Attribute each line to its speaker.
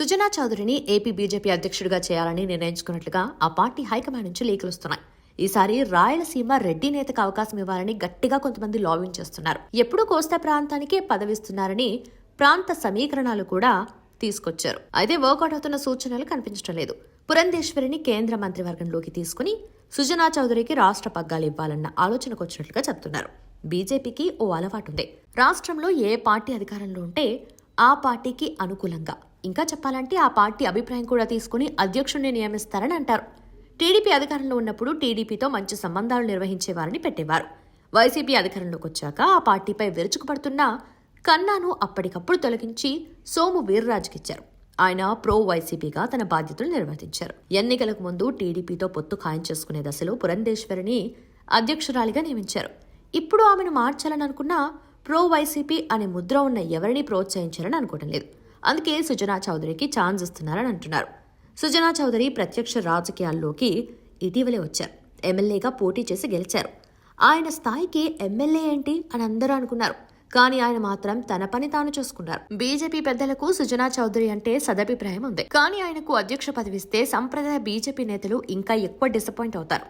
Speaker 1: Sujana చౌదరిని AP BJP అధ్యక్షుడిగా చేయాలని నిర్ణయించుకున్నట్లుగా ఆ పార్టీ హైకమాండ్ నుంచి లేఖలు వస్తున్నాయి. ఈసారి రాయలసీమ రెడ్డి నేతకు అవకాశం ఇవ్వాలని గట్టిగా కొంతమంది లాబింగ్ చేస్తున్నారు. ఎప్పుడూ కోస్తా ప్రాంతానికే పదవిస్తున్నారని ప్రాంత సమీకరణాలు కూడా తీసుకొచ్చారు. అయితే వర్కౌట్ అవుతున్న సూచనలు కనిపించడం లేదు. పురంధేశ్వరిని కేంద్ర మంత్రివర్గంలోకి తీసుకుని సుజనా చౌదరికి రాష్ట్ర పగ్గాలు ఇవ్వాలన్న ఆలోచనకు వచ్చినట్లుగా చెప్తున్నారు. బీజేపీకి ఓ అలవాటుంది. రాష్ట్రంలో ఏ పార్టీ అధికారంలో ఉంటే ఆ పార్టీకి అనుకూలంగా, ఇంకా చెప్పాలంటే ఆ పార్టీ అభిప్రాయం కూడా తీసుకుని అధ్యక్షుడిని నియమిస్తారని అంటారు. టీడీపీ అధికారంలో ఉన్నప్పుడు టీడీపీతో మంచి సంబంధాలు నిర్వహించేవారని పెట్టేవారు. వైసీపీ అధికారంలోకి వచ్చాక ఆ పార్టీపై విరుచుకుపడుతున్న కన్నాను అప్పటికప్పుడు తొలగించి సోము వీర్రాజుకిచ్చారు. ఆయన ప్రో వైసీపీగా తన బాధ్యతలు నిర్వర్తించారు. ఎన్నికలకు ముందు టీడీపీతో పొత్తు ఖాయం చేసుకునే దశలో పురంధేశ్వరిని అధ్యక్షురాలిగా నియమించారు. ఇప్పుడు ఆమెను మార్చాలని అనుకున్నా ప్రో వైసీపీ అనే ముద్ర ఉన్న ఎవరిని ప్రోత్సహించాలని అనుకోవడం లేదు. అందుకే సుజనా చౌదరికి ఛాన్స్ ఇస్తున్నారని అంటున్నారు. సుజనా చౌదరి ప్రత్యక్ష రాజకీయాల్లోకి ఇటీవలే వచ్చారు. ఎమ్మెల్యేగా పోటీ చేసి గెలిచారు. ఆయన స్థాయికి ఎమ్మెల్యే ఏంటి అని అందరూ అనుకున్నారు. కానీ ఆయన మాత్రం తన పని తాను చూసుకున్నారు. బీజేపీ పెద్దలకు సుజనా చౌదరి అంటే సదభిప్రాయం ఉంది. కానీ ఆయనకు అధ్యక్ష పదవిస్తే సంప్రదాయ బీజేపీ నేతలు ఇంకా ఎక్కువ డిసప్పాయింట్ అవుతారు.